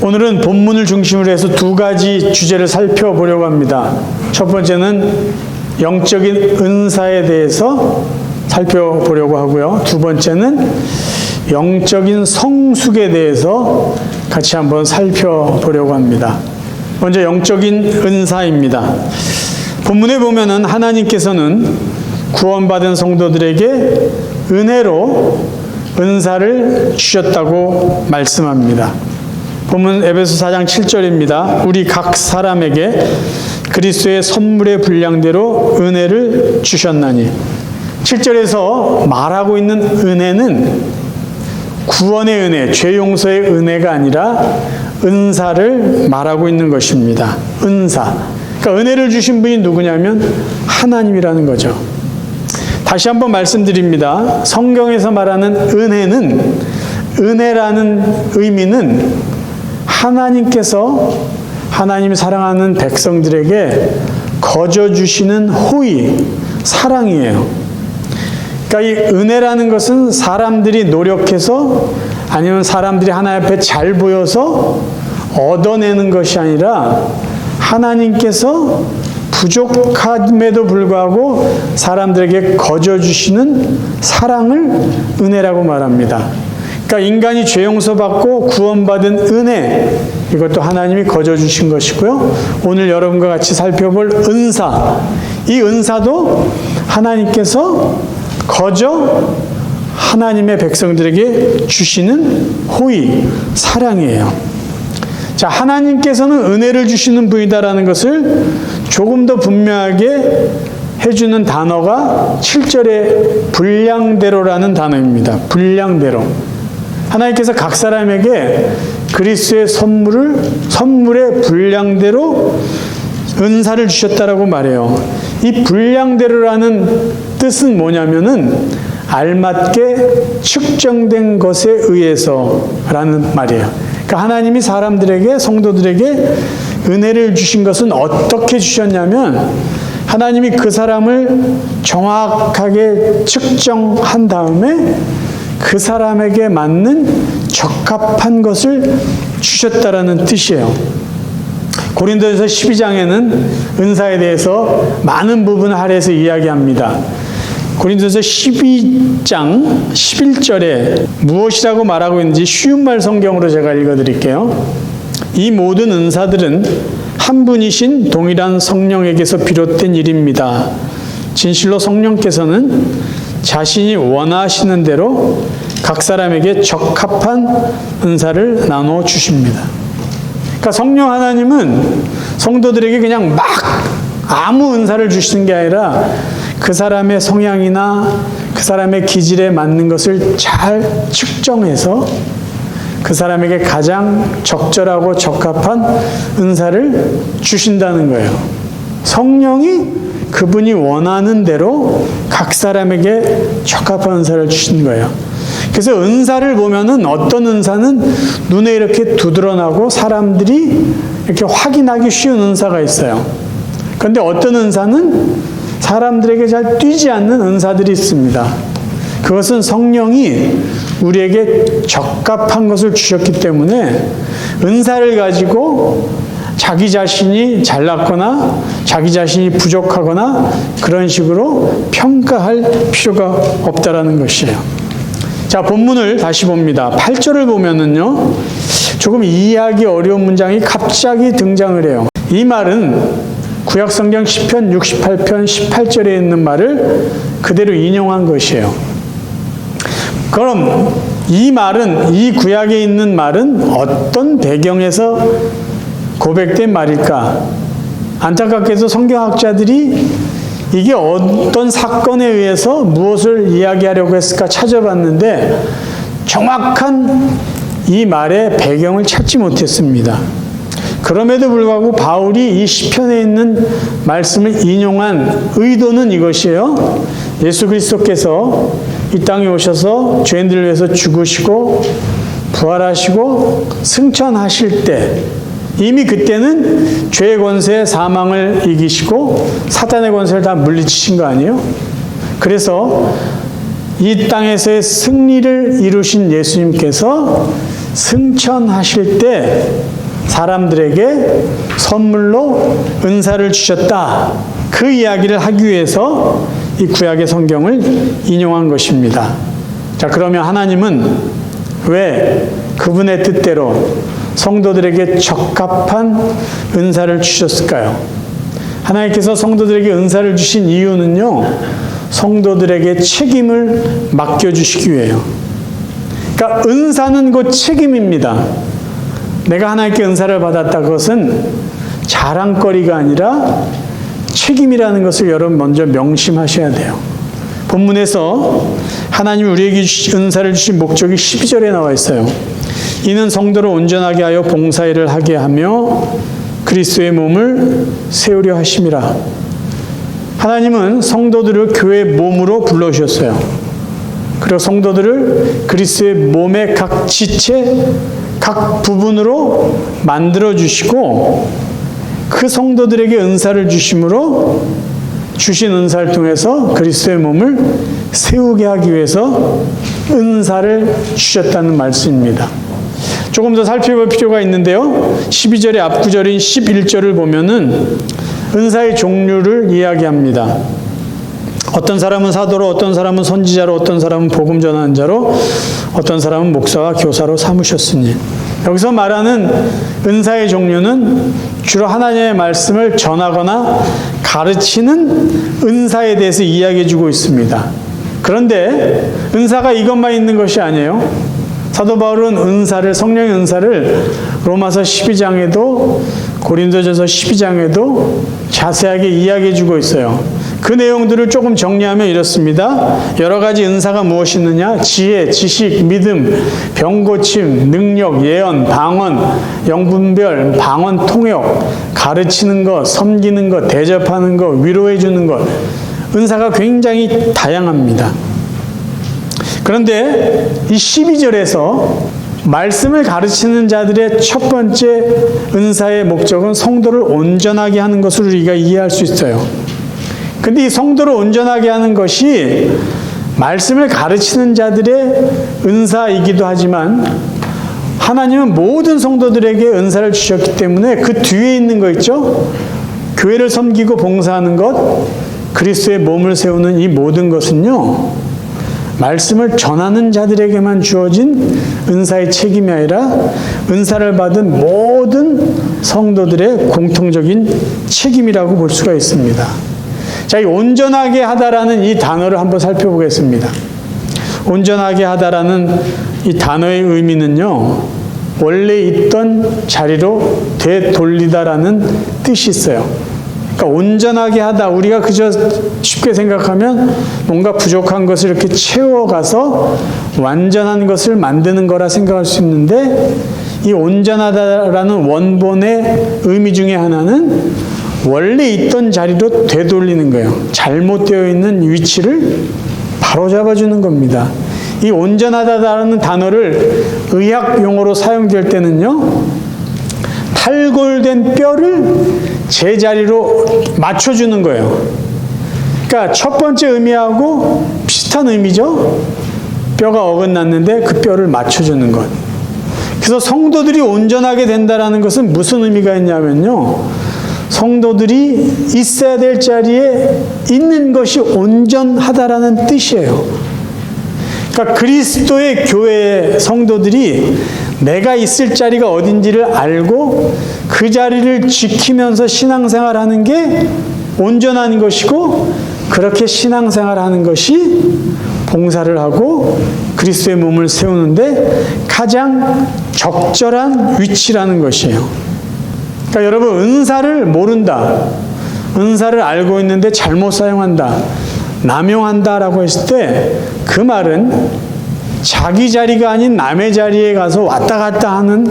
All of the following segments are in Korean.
오늘은 본문을 중심으로 해서 두 가지 주제를 살펴보려고 합니다. 첫 번째는 영적인 은사에 대해서 살펴보려고 하고요. 두 번째는 영적인 성숙에 대해서 같이 한번 살펴보려고 합니다. 먼저 영적인 은사입니다. 본문에 보면은 하나님께서는 구원받은 성도들에게 은혜로 은사를 주셨다고 말씀합니다. 본문 에베소 4장 7절입니다. 우리 각 사람에게 그리스도의 선물의 분량대로 은혜를 주셨나니. 7절에서 말하고 있는 은혜는 구원의 은혜, 죄 용서의 은혜가 아니라 은사를 말하고 있는 것입니다. 은사. 그러니까 은혜를 주신 분이 누구냐면 하나님이라는 거죠. 다시 한번 말씀드립니다. 성경에서 말하는 은혜는, 은혜라는 의미는 하나님께서 하나님이 사랑하는 백성들에게 거저 주시는 호의, 사랑이에요. 그러니까 이 은혜라는 것은 사람들이 노력해서 아니면 사람들이 하나님 앞에 잘 보여서 얻어내는 것이 아니라 하나님께서 부족함에도 불구하고 사람들에게 거저 주시는 사랑을 은혜라고 말합니다. 그러니까 인간이 죄 용서받고 구원받은 은혜, 이것도 하나님이 거저 주신 것이고요. 오늘 여러분과 같이 살펴볼 은사, 이 은사도 하나님께서 거저 하나님의 백성들에게 주시는 호의, 사랑이에요. 자, 하나님께서는 은혜를 주시는 분이다라는 것을 조금 더 분명하게 해주는 단어가 7절의 분량대로라는 단어입니다. 분량대로. 하나님께서 각 사람에게 그리스도의 선물의 분량대로 은사를 주셨다라고 말해요. 이 분량대로라는 뜻은 뭐냐면은 알맞게 측정된 것에 의해서라는 말이에요. 그러니까 하나님이 사람들에게, 성도들에게 은혜를 주신 것은 어떻게 주셨냐면 하나님이 그 사람을 정확하게 측정한 다음에 그 사람에게 맞는 적합한 것을 주셨다라는 뜻이에요. 고린도전서 12장에는 은사에 대해서 많은 부분을 할애해서 이야기합니다. 고린도전서 12장 11절에 무엇이라고 말하고 있는지 쉬운 말 성경으로 제가 읽어드릴게요. 이 모든 은사들은 한 분이신 동일한 성령에게서 비롯된 일입니다. 진실로 성령께서는 자신이 원하시는 대로 각 사람에게 적합한 은사를 나눠 주십니다. 그러니까 성령 하나님은 성도들에게 그냥 막 아무 은사를 주시는 게 아니라 그 사람의 성향이나 그 사람의 기질에 맞는 것을 잘 측정해서 그 사람에게 가장 적절하고 적합한 은사를 주신다는 거예요. 성령이 그분이 원하는 대로 각 사람에게 적합한 은사를 주시는 거예요. 그래서 은사를 보면은 어떤 은사는 눈에 이렇게 두드러나고 사람들이 이렇게 확인하기 쉬운 은사가 있어요. 그런데 어떤 은사는 사람들에게 잘 띄지 않는 은사들이 있습니다. 그것은 성령이 우리에게 적합한 것을 주셨기 때문에 은사를 가지고 자기 자신이 잘났거나 자기 자신이 부족하거나 그런 식으로 평가할 필요가 없다라는 것이에요. 자, 본문을 다시 봅니다. 8절을 보면은요, 조금 이해하기 어려운 문장이 갑자기 등장을 해요. 이 말은 구약성경 시편 68편 18절에 있는 말을 그대로 인용한 것이에요. 그럼 이 말은, 이 구약에 있는 말은 어떤 배경에서 고백된 말일까? 안타깝게도 성경학자들이 이게 어떤 사건에 의해서 무엇을 이야기하려고 했을까 찾아봤는데 정확한 이 말의 배경을 찾지 못했습니다. 그럼에도 불구하고 바울이 이 시편에 있는 말씀을 인용한 의도는 이것이에요. 예수 그리스도께서 이 땅에 오셔서 죄인들을 위해서 죽으시고 부활하시고 승천하실 때 이미 그때는 죄의 권세, 사망을 이기시고 사탄의 권세를 다 물리치신 거 아니에요? 그래서 이 땅에서의 승리를 이루신 예수님께서 승천하실 때 사람들에게 선물로 은사를 주셨다. 그 이야기를 하기 위해서 이 구약의 성경을 인용한 것입니다. 자, 그러면 하나님은 왜 그분의 뜻대로 성도들에게 적합한 은사를 주셨을까요? 하나님께서 성도들에게 은사를 주신 이유는요, 성도들에게 책임을 맡겨주시기 위해요. 그러니까 은사는 곧 책임입니다. 내가 하나님께 은사를 받았다, 그것은 자랑거리가 아니라 책임이라는 것을 여러분 먼저 명심하셔야 돼요. 본문에서 하나님이 우리에게 은사를 주신 목적이 12절에 나와 있어요. 이는 성도를 온전하게 하여 봉사일을 하게 하며 그리스도의 몸을 세우려 하심이라. 하나님은 성도들을 교회의 몸으로 불러주셨어요. 그리고 성도들을 그리스도의 몸의 각 지체, 각 부분으로 만들어주시고 그 성도들에게 은사를 주심으로 주신 은사를 통해서 그리스도의 몸을 세우게 하기 위해서 은사를 주셨다는 말씀입니다. 조금 더 살펴볼 필요가 있는데요. 12절의 앞구절인 11절을 보면은 은사의 종류를 이야기합니다. 어떤 사람은 사도로, 어떤 사람은 선지자로, 어떤 사람은 복음 전하는 자로, 어떤 사람은 목사와 교사로 삼으셨으니. 여기서 말하는 은사의 종류는 주로 하나님의 말씀을 전하거나 가르치는 은사에 대해서 이야기해 주고 있습니다. 그런데 은사가 이것만 있는 것이 아니에요. 사도 바울은 은사를, 성령의 은사를 로마서 12장에도 고린도전서 12장에도 자세하게 이야기해 주고 있어요. 그 내용들을 조금 정리하면 이렇습니다. 여러 가지 은사가 무엇이 있느냐? 지혜, 지식, 믿음, 병고침, 능력, 예언, 방언, 영분별, 방언 통역, 가르치는 것, 섬기는 것, 대접하는 것, 위로해 주는 것. 은사가 굉장히 다양합니다. 그런데 이 12절에서 말씀을 가르치는 자들의 첫 번째 은사의 목적은 성도를 온전하게 하는 것을 우리가 이해할 수 있어요. 근데 이 성도를 온전하게 하는 것이 말씀을 가르치는 자들의 은사이기도 하지만 하나님은 모든 성도들에게 은사를 주셨기 때문에 그 뒤에 있는 거 있죠? 교회를 섬기고 봉사하는 것, 그리스도의 몸을 세우는 이 모든 것은요, 말씀을 전하는 자들에게만 주어진 은사의 책임이 아니라 은사를 받은 모든 성도들의 공통적인 책임이라고 볼 수가 있습니다. 자, 이 온전하게 하다라는 이 단어를 한번 살펴보겠습니다. 온전하게 하다라는 이 단어의 의미는요, 원래 있던 자리로 되돌리다라는 뜻이 있어요. 그러니까 온전하게 하다, 우리가 그저 쉽게 생각하면 뭔가 부족한 것을 이렇게 채워가서 완전한 것을 만드는 거라 생각할 수 있는데, 이 온전하다라는 원본의 의미 중에 하나는 원래 있던 자리로 되돌리는 거예요. 잘못되어 있는 위치를 바로잡아주는 겁니다. 이 온전하다라는 단어를 의학 용어로 사용될 때는요, 탈골된 뼈를 제자리로 맞춰주는 거예요. 그러니까 첫 번째 의미하고 비슷한 의미죠. 뼈가 어긋났는데 그 뼈를 맞춰주는 것. 그래서 성도들이 온전하게 된다는 것은 무슨 의미가 있냐면요, 성도들이 있어야 될 자리에 있는 것이 온전하다라는 뜻이에요. 그러니까 그리스도의 교회의 성도들이 내가 있을 자리가 어딘지를 알고 그 자리를 지키면서 신앙생활하는 게 온전한 것이고, 그렇게 신앙생활하는 것이 봉사를 하고 그리스도의 몸을 세우는데 가장 적절한 위치라는 것이에요. 그러니까 여러분, 은사를 모른다, 은사를 알고 있는데 잘못 사용한다, 남용한다라고 했을 때 그 말은 자기 자리가 아닌 남의 자리에 가서 왔다 갔다 하는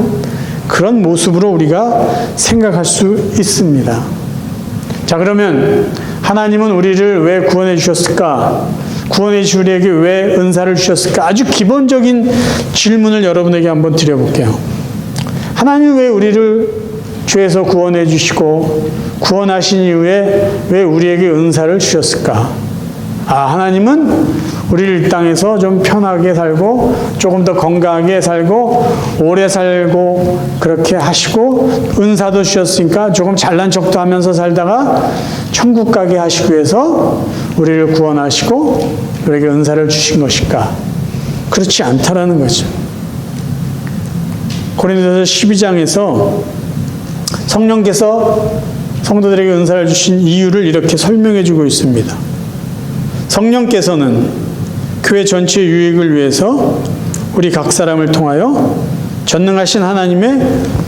그런 모습으로 우리가 생각할 수 있습니다. 자, 그러면 하나님은 우리를 왜 구원해 주셨을까? 구원해 주신 우리에게 왜 은사를 주셨을까? 아주 기본적인 질문을 여러분에게 한번 드려볼게요. 하나님은 왜 우리를 죄에서 구원해 주시고 구원하신 이후에 왜 우리에게 은사를 주셨을까? 하나님은 우리를 이 땅에서 좀 편하게 살고 조금 더 건강하게 살고 오래 살고 그렇게 하시고 은사도 주셨으니까 조금 잘난 척도 하면서 살다가 천국 가게 하시기 위해서 우리를 구원하시고 우리에게 은사를 주신 것일까? 그렇지 않다라는 거죠. 고린도서 12장에서 성령께서 성도들에게 은사를 주신 이유를 이렇게 설명해 주고 있습니다. 성령께서는 교회 전체의 유익을 위해서 우리 각 사람을 통하여 전능하신 하나님의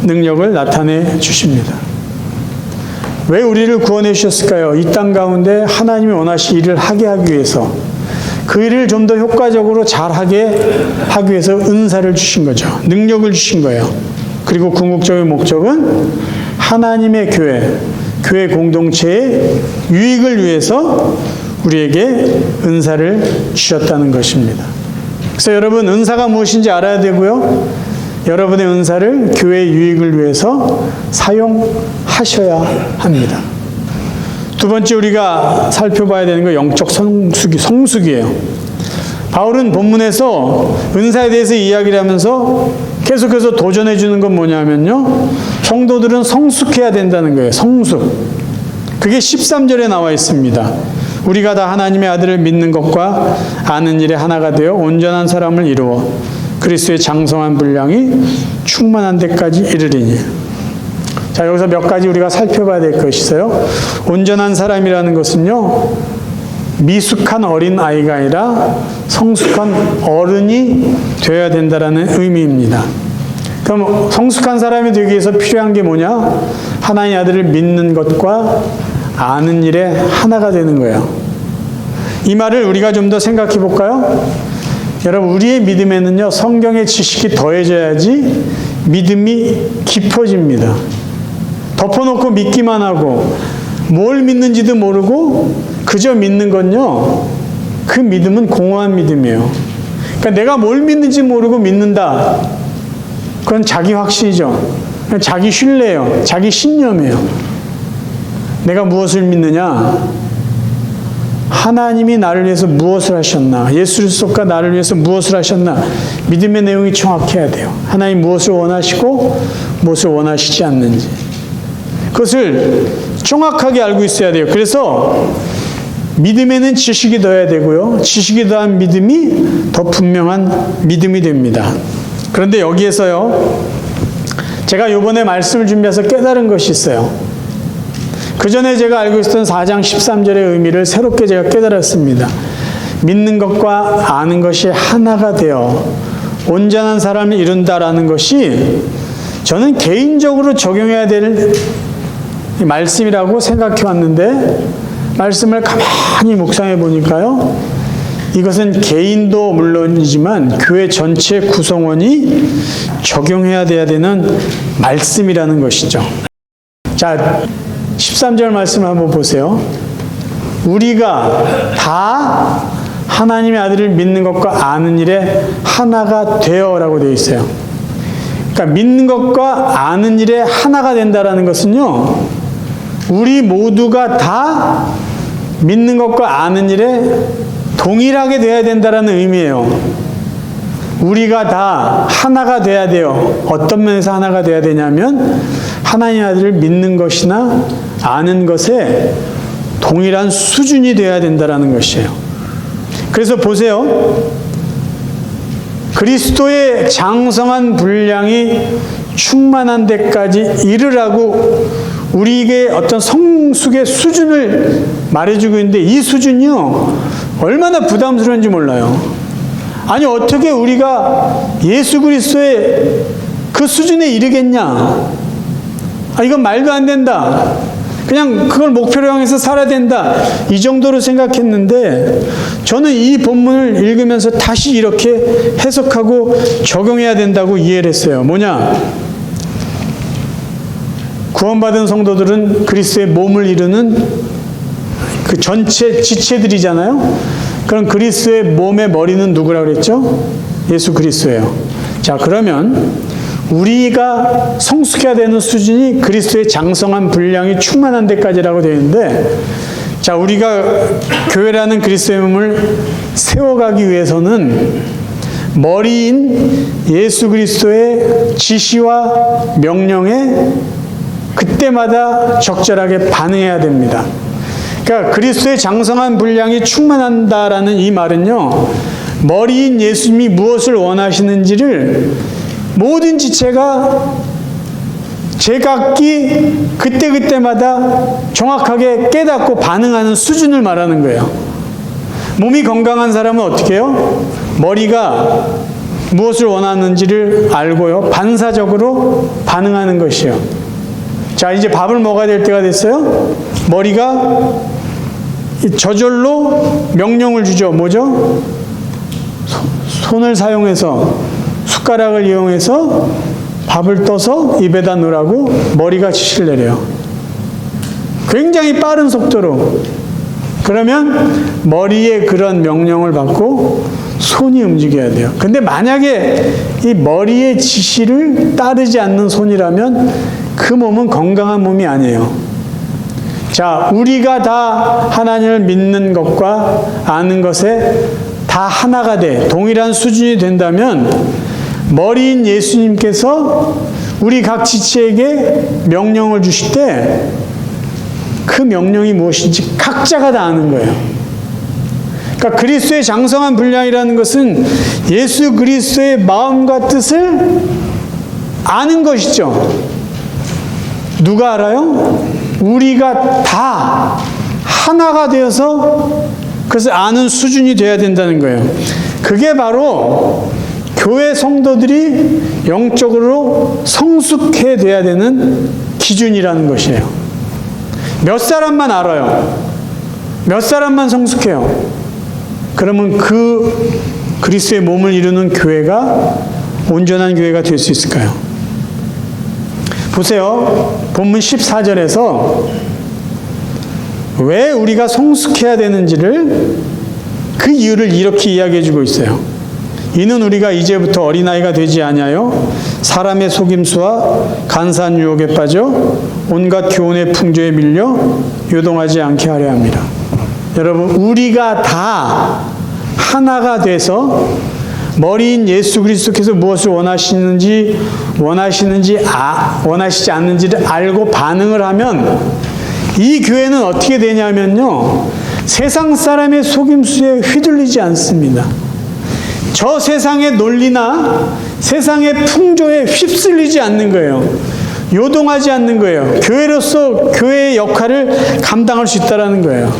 능력을 나타내 주십니다. 왜 우리를 구원해 주셨을까요? 이 땅 가운데 하나님이 원하신 일을 하게 하기 위해서, 그 일을 좀 더 효과적으로 잘하게 하기 위해서 은사를 주신 거죠. 능력을 주신 거예요. 그리고 궁극적인 목적은 하나님의 교회 공동체의 유익을 위해서 우리에게 은사를 주셨다는 것입니다. 그래서 여러분, 은사가 무엇인지 알아야 되고요. 여러분의 은사를 교회의 유익을 위해서 사용하셔야 합니다. 두 번째 우리가 살펴봐야 되는 건 영적 성숙이에요. 바울은 본문에서 은사에 대해서 이야기를 하면서 계속해서 도전해 주는 건 뭐냐면요, 성도들은 성숙해야 된다는 거예요. 성숙. 그게 13절에 나와 있습니다. 우리가 다 하나님의 아들을 믿는 것과 아는 일에 하나가 되어 온전한 사람을 이루어 그리스도의 장성한 분량이 충만한 데까지 이르리니. 자, 여기서 몇 가지 우리가 살펴봐야 될 것이 있어요. 온전한 사람이라는 것은요, 미숙한 어린 아이가 아니라 성숙한 어른이 되어야 된다라는 의미입니다. 그럼 성숙한 사람이 되기 위해서 필요한 게 뭐냐? 하나님의 아들을 믿는 것과 아는 일에 하나가 되는 거예요. 이 말을 우리가 좀 더 생각해 볼까요? 여러분, 우리의 믿음에는요, 성경의 지식이 더해져야지 믿음이 깊어집니다. 덮어놓고 믿기만 하고 뭘 믿는지도 모르고 그저 믿는 건요, 그 믿음은 공허한 믿음이에요. 그러니까 내가 뭘 믿는지 모르고 믿는다. 그건 자기 확신이죠. 자기 신뢰예요. 자기 신념이에요. 내가 무엇을 믿느냐? 하나님이 나를 위해서 무엇을 하셨나? 예수 그리스도가 나를 위해서 무엇을 하셨나? 믿음의 내용이 정확해야 돼요. 하나님 무엇을 원하시고 무엇을 원하시지 않는지. 그것을 정확하게 알고 있어야 돼요. 그래서 믿음에는 지식이 더해야 되고요. 지식이 더한 믿음이 더 분명한 믿음이 됩니다. 그런데 여기에서요, 제가 이번에 말씀을 준비해서 깨달은 것이 있어요. 그 전에 제가 알고 있었던 4장 13절의 의미를 새롭게 제가 깨달았습니다. 믿는 것과 아는 것이 하나가 되어 온전한 사람을 이룬다라는 것이 저는 개인적으로 적용해야 될 말씀이라고 생각해 왔는데, 말씀을 가만히 묵상해 보니까요, 이것은 개인도 물론이지만 교회 전체 구성원이 적용해야 돼야 되는 말씀이라는 것이죠. 자, 13절 말씀을 한번 보세요. 우리가 다 하나님의 아들을 믿는 것과 아는 일에 하나가 되어라고 되어 있어요. 그러니까 믿는 것과 아는 일에 하나가 된다라는 것은요, 우리 모두가 다 믿는 것과 아는 일에 동일하게 되어야 된다라는 의미예요. 우리가 다 하나가 돼야 돼요. 어떤 면에서 하나가 돼야 되냐면 하나님의 아들을 믿는 것이나 아는 것에 동일한 수준이 되어야 된다라는 것이에요. 그래서 보세요. 그리스도의 장성한 분량이 충만한 데까지 이르라고 우리에게 어떤 성숙의 수준을 말해주고 있는데, 이 수준이요, 얼마나 부담스러운지 몰라요. 아니, 어떻게 우리가 예수 그리스도의 그 수준에 이르겠냐? 이건 말도 안 된다. 그냥 그걸 목표로 향해서 살아야 된다. 이 정도로 생각했는데, 저는 이 본문을 읽으면서 다시 이렇게 해석하고 적용해야 된다고 이해를 했어요. 뭐냐? 구원받은 성도들은 그리스도의 몸을 이루는 그 전체 지체들이잖아요. 그럼 그리스도의 몸의 머리는 누구라고 그랬죠? 예수 그리스도예요. 자, 그러면 우리가 성숙해야 되는 수준이 그리스도의 장성한 분량이 충만한 데까지라고 되어 있는데, 자, 우리가 교회라는 그리스도의 몸을 세워가기 위해서는 머리인 예수 그리스도의 지시와 명령에 그때마다 적절하게 반응해야 됩니다. 그러니까 그리스도의 장성한 분량이 충만한다라는 이 말은요, 머리인 예수님이 무엇을 원하시는지를 모든 지체가 제각기 그때그때마다 정확하게 깨닫고 반응하는 수준을 말하는 거예요. 몸이 건강한 사람은 어떻게 해요? 머리가 무엇을 원하는지를 알고요, 반사적으로 반응하는 것이요. 자, 이제 밥을 먹어야 될 때가 됐어요. 머리가 저절로 명령을 주죠. 뭐죠? 손을 사용해서, 숟가락을 이용해서 밥을 떠서 입에다 넣으라고 머리가 지시를 내려요. 굉장히 빠른 속도로. 그러면 머리의 그런 명령을 받고 손이 움직여야 돼요. 근데 만약에 이 머리의 지시를 따르지 않는 손이라면 그 몸은 건강한 몸이 아니에요. 자, 우리가 다 하나님을 믿는 것과 아는 것에 다 하나가 돼, 동일한 수준이 된다면 머리인 예수님께서 우리 각 지체에게 명령을 주실 때 그 명령이 무엇인지 각자가 다 아는 거예요. 그러니까 그리스도의 장성한 분량이라는 것은 예수 그리스도의 마음과 뜻을 아는 것이죠. 누가 알아요? 우리가 다 하나가 되어서 그것을 아는 수준이 되어야 된다는 거예요. 그게 바로 교회 성도들이 영적으로 성숙해져야 되는 기준이라는 것이에요. 몇 사람만 알아요. 몇 사람만 성숙해요. 그러면 그 그리스도의 몸을 이루는 교회가 온전한 교회가 될 수 있을까요? 보세요. 본문 14절에서 왜 우리가 성숙해야 되는지를, 그 이유를 이렇게 이야기해 주고 있어요. 이는 우리가 이제부터 어린아이가 되지 아니하여 사람의 속임수와 간사한 유혹에 빠져 온갖 교훈의 풍조에 밀려 요동하지 않게 하려 합니다. 여러분, 우리가 다 하나가 돼서 머리인 예수 그리스도께서 무엇을 원하시지 않는지를 알고 반응을 하면 이 교회는 어떻게 되냐면요, 세상 사람의 속임수에 휘둘리지 않습니다. 저 세상의 논리나 세상의 풍조에 휩쓸리지 않는 거예요. 요동하지 않는 거예요. 교회로서 교회의 역할을 감당할 수 있다는 거예요.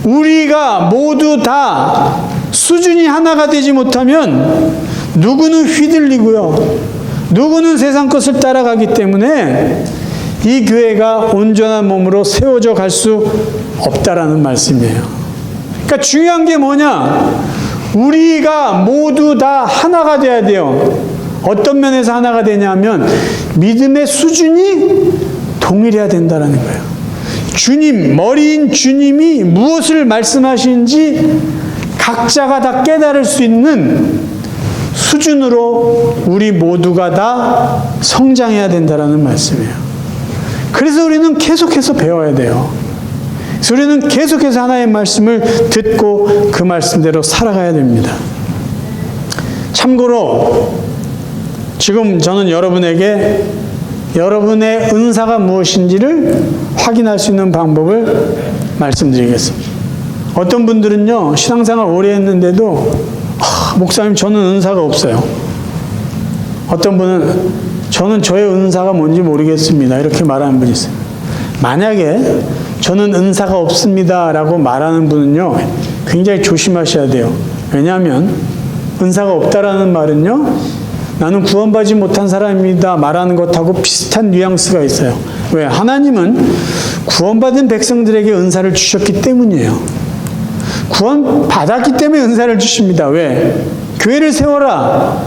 우리가 모두 다 수준이 하나가 되지 못하면 누구는 휘둘리고요, 누구는 세상 것을 따라가기 때문에 이 교회가 온전한 몸으로 세워져 갈 수 없다라는 말씀이에요. 그러니까 중요한 게 뭐냐? 우리가 모두 다 하나가 돼야 돼요. 어떤 면에서 하나가 되냐면 믿음의 수준이 동일해야 된다는 거예요. 주님, 머리인 주님이 무엇을 말씀하시는지 각자가 다 깨달을 수 있는 수준으로 우리 모두가 다 성장해야 된다는 말씀이에요. 그래서 우리는 계속해서 배워야 돼요. 우리는 계속해서 하나님의 말씀을 듣고 그 말씀대로 살아가야 됩니다. 참고로 지금 저는 여러분에게 여러분의 은사가 무엇인지를 확인할 수 있는 방법을 말씀드리겠습니다. 어떤 분들은요, 신앙생활 오래 했는데도 목사님, 저는 은사가 없어요. 어떤 분은 저는 저의 은사가 뭔지 모르겠습니다, 이렇게 말하는 분이 있어요. 만약에 저는 은사가 없습니다 라고 말하는 분은요, 굉장히 조심하셔야 돼요. 왜냐하면 은사가 없다라는 말은요, 나는 구원받지 못한 사람입니다 말하는 것하고 비슷한 뉘앙스가 있어요. 왜? 하나님은 구원받은 백성들에게 은사를 주셨기 때문이에요. 구원받았기 때문에 은사를 주십니다. 왜? 교회를 세워라,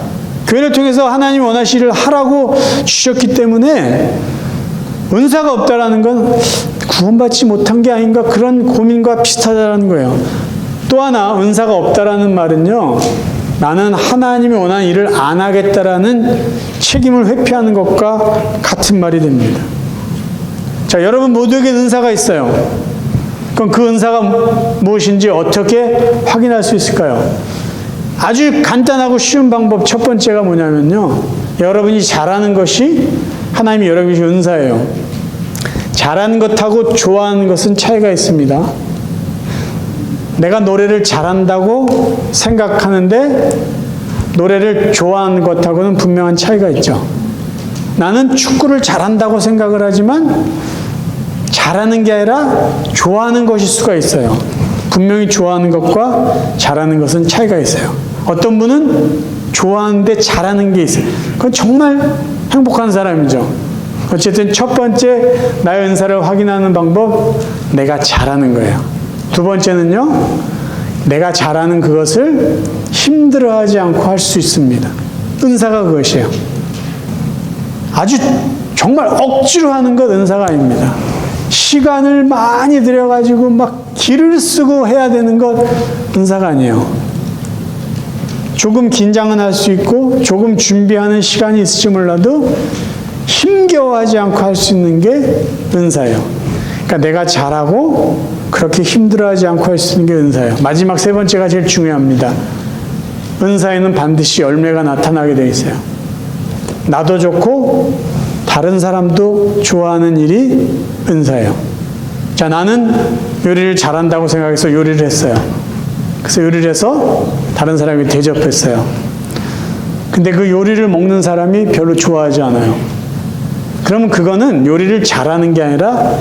교회를 통해서 하나님 원하시를 하라고 주셨기 때문에 은사가 없다라는 건 구원받지 못한 게 아닌가, 그런 고민과 비슷하다는 거예요. 또 하나, 은사가 없다라는 말은요, 나는 하나님이 원하는 일을 안 하겠다라는 책임을 회피하는 것과 같은 말이 됩니다. 자, 여러분 모두에게 은사가 있어요. 그럼 그 은사가 무엇인지 어떻게 확인할 수 있을까요? 아주 간단하고 쉬운 방법 첫 번째가 뭐냐면요. 여러분이 잘하는 것이 하나님이 여러분이 주신 은사예요. 잘하는 것하고 좋아하는 것은 차이가 있습니다. 내가 노래를 잘한다고 생각하는데 노래를 좋아하는 것하고는 분명한 차이가 있죠. 나는 축구를 잘한다고 생각을 하지만 잘하는 게 아니라 좋아하는 것일 수가 있어요. 분명히 좋아하는 것과 잘하는 것은 차이가 있어요. 어떤 분은 좋아하는데 잘하는 게 있어요. 그건 정말 행복한 사람이죠. 어쨌든 첫 번째 나의 은사를 확인하는 방법, 내가 잘하는 거예요. 두 번째는요, 내가 잘하는 그것을 힘들어하지 않고 할 수 있습니다. 은사가 그것이에요. 아주 정말 억지로 하는 것 은사가 아닙니다. 시간을 많이 들여가지고 막 기를 쓰고 해야 되는 것 은사가 아니에요. 조금 긴장은 할 수 있고 조금 준비하는 시간이 있을지 몰라도 힘겨워하지 않고 할 수 있는 게 은사예요. 그러니까 내가 잘하고 그렇게 힘들어하지 않고 할 수 있는 게 은사예요. 마지막 세 번째가 제일 중요합니다. 은사에는 반드시 열매가 나타나게 돼 있어요. 나도 좋고 다른 사람도 좋아하는 일이 은사예요. 자, 나는 요리를 잘한다고 생각해서 요리를 했어요. 그래서 요리를 해서 다른 사람이 대접했어요. 근데 그 요리를 먹는 사람이 별로 좋아하지 않아요. 그러면 그거는 요리를 잘하는 게 아니라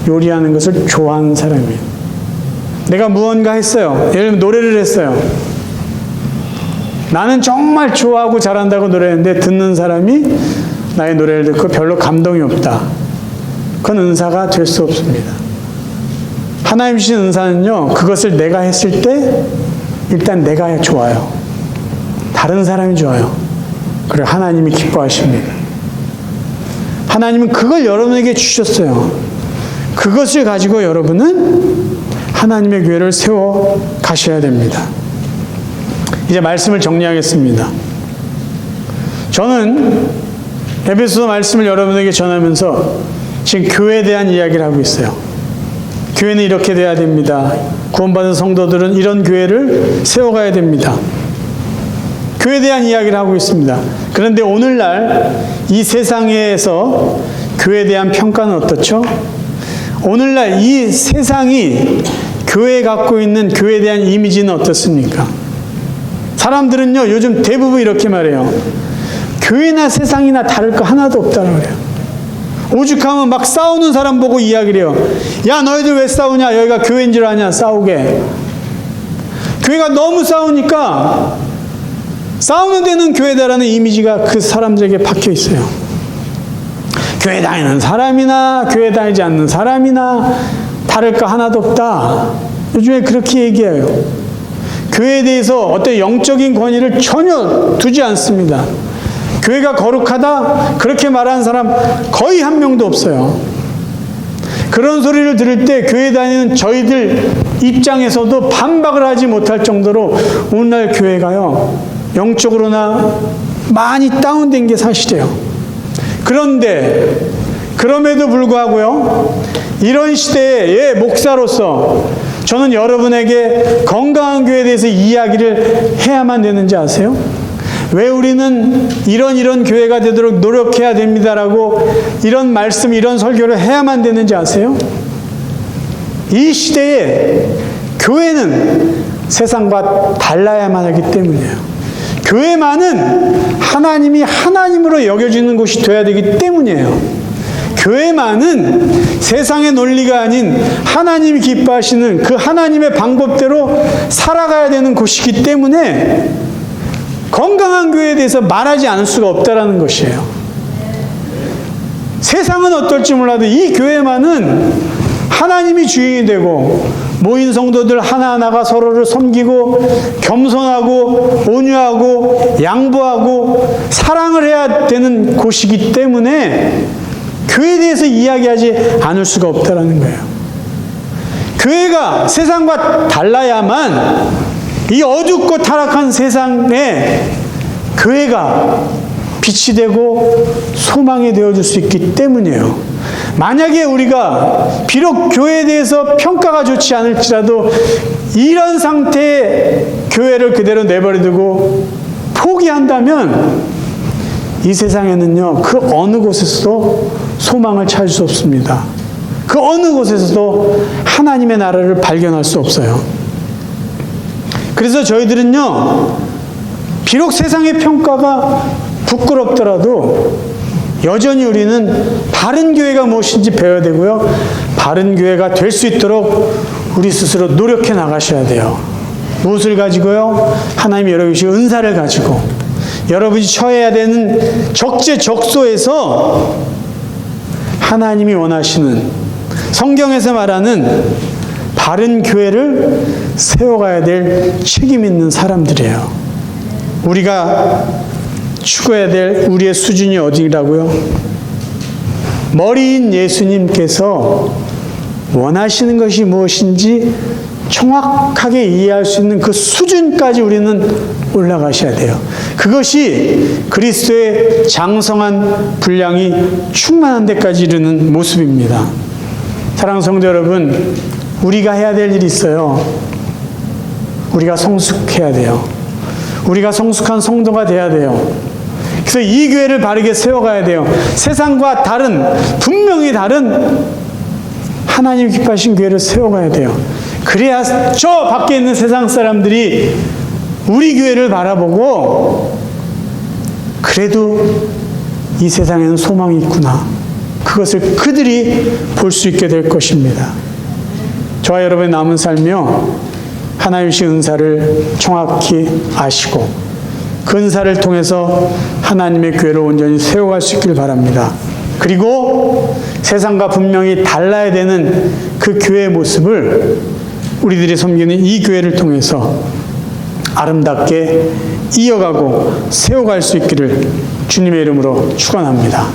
요리하는 것을 좋아하는 사람이에요. 내가 무언가 했어요. 예를 들면 노래를 했어요. 나는 정말 좋아하고 잘한다고 노래했는데 듣는 사람이 나의 노래를 듣고 별로 감동이 없다. 그건 은사가 될 수 없습니다. 하나님 주신 은사는요, 그것을 내가 했을 때 일단 내가 좋아요. 다른 사람이 좋아요. 그리고 하나님이 기뻐하십니다. 하나님은 그걸 여러분에게 주셨어요. 그것을 가지고 여러분은 하나님의 교회를 세워 가셔야 됩니다. 이제 말씀을 정리하겠습니다. 저는 에베소서 말씀을 여러분에게 전하면서 지금 교회에 대한 이야기를 하고 있어요. 교회는 이렇게 돼야 됩니다. 구원받은 성도들은 이런 교회를 세워가야 됩니다. 교회에 대한 이야기를 하고 있습니다. 그런데 오늘날 이 세상에서 교회에 대한 평가는 어떻죠? 오늘날 이 세상이 교회에 갖고 있는 교회에 대한 이미지는 어떻습니까? 사람들은요, 요즘 대부분 이렇게 말해요. 교회나 세상이나 다를 거 하나도 없다고 그래요. 오죽하면 막 싸우는 사람 보고 이야기를 해요. 야, 너희들 왜 싸우냐? 여기가 교회인 줄 아냐? 싸우게. 교회가 너무 싸우니까 싸우는 데는 교회다라는 이미지가 그 사람들에게 박혀 있어요. 교회 다니는 사람이나 교회 다니지 않는 사람이나 다를 거 하나도 없다. 요즘에 그렇게 얘기해요. 교회에 대해서 어떤 영적인 권위를 전혀 두지 않습니다. 교회가 거룩하다 그렇게 말하는 사람 거의 한 명도 없어요. 그런 소리를 들을 때 교회 다니는 저희들 입장에서도 반박을 하지 못할 정도로 오늘날 교회가요, 영적으로나 많이 다운된 게 사실이에요. 그런데 그럼에도 불구하고요, 이런 시대의 목사로서 저는 여러분에게 건강한 교회에 대해서 이야기를 해야만 되는지 아세요? 왜 우리는 이런 교회가 되도록 노력해야 됩니다라고 이런 말씀, 이런 설교를 해야만 되는지 아세요? 이 시대에 교회는 세상과 달라야만 하기 때문이에요. 교회만은 하나님이 하나님으로 여겨지는 곳이 되어야 되기 때문이에요. 교회만은 세상의 논리가 아닌 하나님이 기뻐하시는 그 하나님의 방법대로 살아가야 되는 곳이기 때문에 건강한 교회에 대해서 말하지 않을 수가 없다라는 것이에요. 세상은 어떨지 몰라도 이 교회만은 하나님이 주인이 되고 모인 성도들 하나하나가 서로를 섬기고 겸손하고 온유하고 양보하고 사랑을 해야 되는 곳이기 때문에 교회에 대해서 이야기하지 않을 수가 없다라는 거예요. 교회가 세상과 달라야만 이 어둡고 타락한 세상에 교회가 빛이 되고 소망이 되어줄 수 있기 때문이에요. 만약에 우리가 비록 교회에 대해서 평가가 좋지 않을지라도 이런 상태의 교회를 그대로 내버려두고 포기한다면 이 세상에는요, 그 어느 곳에서도 소망을 찾을 수 없습니다. 그 어느 곳에서도 하나님의 나라를 발견할 수 없어요. 그래서 저희들은요, 비록 세상의 평가가 부끄럽더라도 여전히 우리는 바른 교회가 무엇인지 배워야 되고요. 바른 교회가 될 수 있도록 우리 스스로 노력해 나가셔야 돼요. 무엇을 가지고요? 하나님이 여러분이 주신 은사를 가지고 여러분이 처해야 되는 적재적소에서 하나님이 원하시는 성경에서 말하는 바른 교회를 세워가야 될 책임 있는 사람들이에요. 우리가 추구해야 될 우리의 수준이 어디라고요? 머리인 예수님께서 원하시는 것이 무엇인지 정확하게 이해할 수 있는 그 수준까지 우리는 올라가셔야 돼요. 그것이 그리스도의 장성한 분량이 충만한 데까지 이르는 모습입니다. 사랑하는 성도 여러분, 우리가 해야 될 일이 있어요. 우리가 성숙해야 돼요. 우리가 성숙한 성도가 돼야 돼요. 그래서 이 교회를 바르게 세워가야 돼요. 세상과 다른, 분명히 다른 하나님 기뻐하신 교회를 세워가야 돼요. 그래야 저 밖에 있는 세상 사람들이 우리 교회를 바라보고 그래도 이 세상에는 소망이 있구나. 그것을 그들이 볼 수 있게 될 것입니다. 저와 여러분의 남은 삶이요, 하나님의 은사를 정확히 아시고 그 은사를 통해서 하나님의 교회를 온전히 세워갈 수 있길 바랍니다. 그리고 세상과 분명히 달라야 되는 그 교회의 모습을 우리들이 섬기는 이 교회를 통해서 아름답게 이어가고 세워갈 수 있기를 주님의 이름으로 축원합니다.